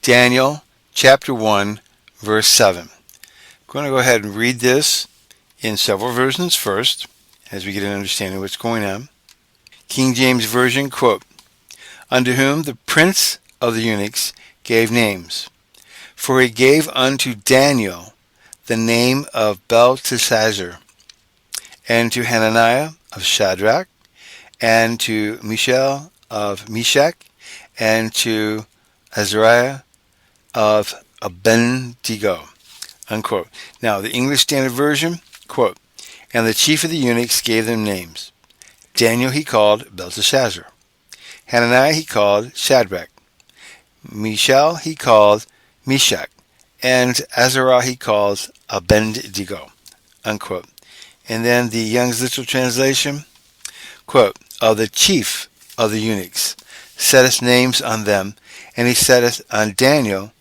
Daniel chapter 1, verse 7. I'm going to go ahead and read this in several versions first, as we get an understanding of what's going on. King James Version, quote, "Unto whom the prince of the eunuchs gave names. For he gave unto Daniel the name of Belteshazzar, and to Hananiah of Shadrach, and to Mishael of Meshach, and to Azariah of Abednego," unquote. Now, the English Standard Version, quote, "And the chief of the eunuchs gave them names. Daniel he called Belteshazzar. Hananiah he called Shadrach. Mishael he called Meshach. And Azariah he calls Abednego," unquote. And then the Young's Literal Translation, quote, "Of the chief of the eunuchs setteth names on them, and he setteth on Daniel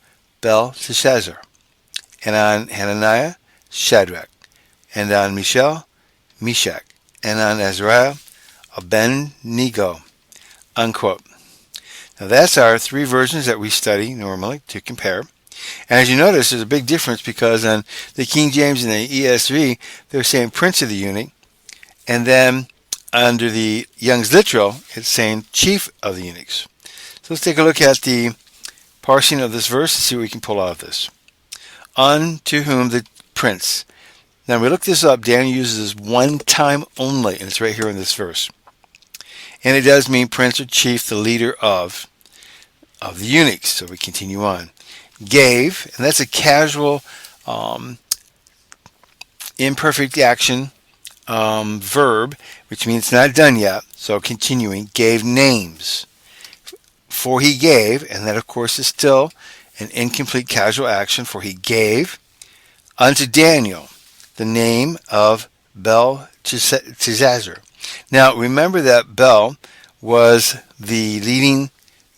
Belteshazzar, and on Hananiah Shadrach, and on Mishael Meshach, and on Azariah Abednego," unquote. Now that's our three versions that we study normally to compare. And as you notice, there's a big difference because on the King James and the ESV, they're saying prince of the eunuch, and then under the Young's Literal, it's saying chief of the eunuchs. So let's take a look at the parsing of this verse and see what we can pull out of this. Unto whom the prince. Now we look this up. Daniel uses this one time only, and it's right here in this verse. And it does mean prince or chief, the leader of the eunuchs. So we continue on. Gave, and that's a casual, imperfect action verb, which means it's not done yet. So continuing, gave names. For he gave, and that of course is still an incomplete casual action, for he gave unto Daniel the name of Belteshazzar. Now remember that Bel was the leading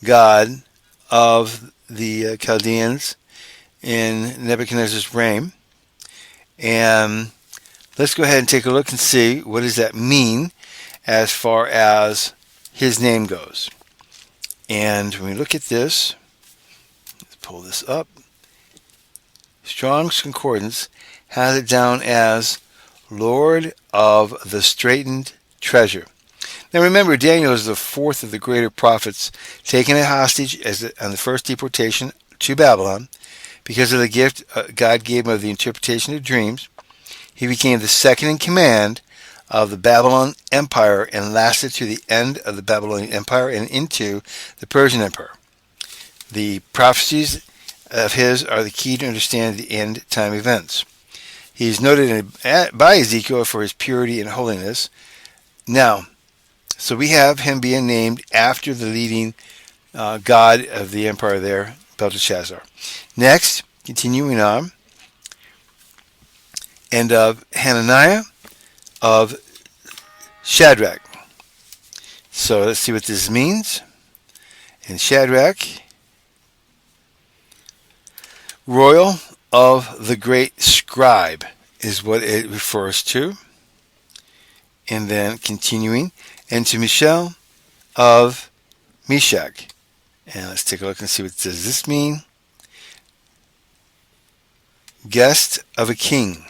god of the Chaldeans in Nebuchadnezzar's reign. And let's go ahead and take a look and see what does that mean as far as his name goes. And when we look at this, let's pull this up. Strong's Concordance has it down as Lord of the Straitened Treasure. Now remember, Daniel is the fourth of the greater prophets taken a hostage on the first deportation to Babylon. Because of the gift God gave him of the interpretation of dreams, he became the second in command of the Babylon Empire and lasted to the end of the Babylonian Empire and into the Persian Empire. The prophecies of his are the key to understand the end time events. He's noted by Ezekiel for his purity and holiness. Now, so we have him being named after the leading god of the empire there, Belteshazzar. Next, continuing on, and of Hananiah of Shadrach. So let's see what this means. And Shadrach, royal of the great scribe is what it refers to. And then continuing, and to Mishael of Meshach. And let's take a look and see what does this mean. Guest of a king.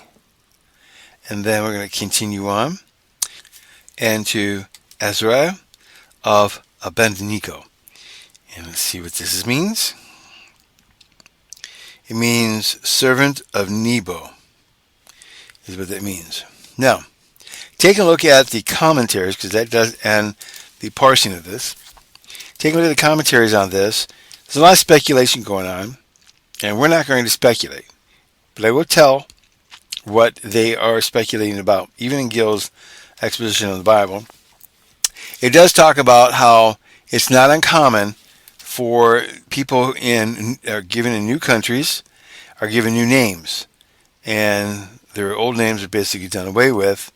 And then we're going to continue on. And to Azariah of Abednego. And let's see what this means. It means servant of Nebo is what that means. Now, take a look at the commentaries, because that does end the parsing of this. Take a look at the commentaries on this. There's a lot of speculation going on, and we're not going to speculate. But I will tell what they are speculating about. Even in Gill's exposition of the Bible, it does talk about how it's not uncommon for people given in new countries are given new names, and their old names are basically done away with,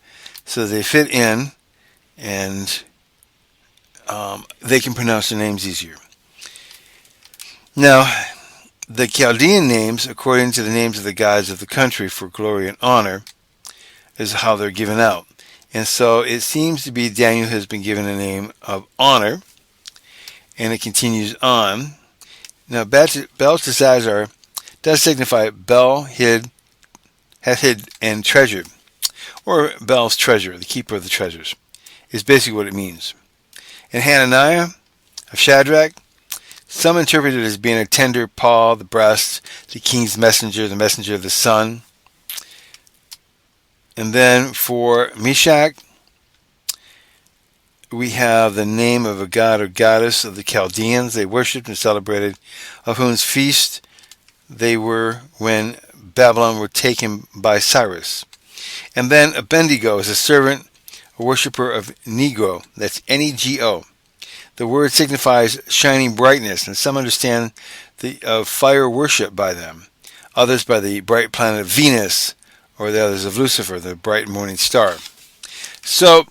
so they fit in, and they can pronounce their names easier. Now, the Chaldean names, according to the names of the gods of the country for glory and honor, is how they're given out. And so it seems to be Daniel has been given a name of honor, and it continues on. Now, Belteshazzar does signify Bel hath hid and treasured, or Bel's treasure, the keeper of the treasures, is basically what it means. And Hananiah of Shadrach, some interpret it as being a tender paw, the breast, the king's messenger, the messenger of the sun. And then for Meshach, we have the name of a god or goddess of the Chaldeans they worshipped and celebrated, of whose feast they were when Babylon were taken by Cyrus. And then Abednego is a servant, a worshipper of Nego, that's Nego. The word signifies shining brightness, and some understand of fire worship by them, others by the bright planet Venus, or the others of Lucifer, the bright morning star. So,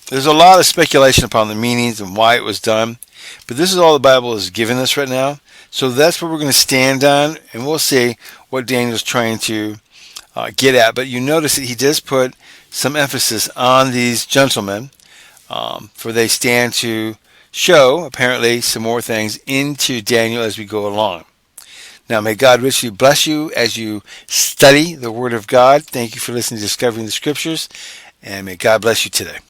there's a lot of speculation upon the meanings and why it was done, but this is all the Bible is giving us right now. So that's what we're going to stand on, and we'll see what Daniel's trying to get at. But you notice that he does put some emphasis on these gentlemen, for they stand to show, apparently, some more things into Daniel as we go along. Now, may God richly bless you as you study the Word of God. Thank you for listening to Discovering the Scriptures, and may God bless you today.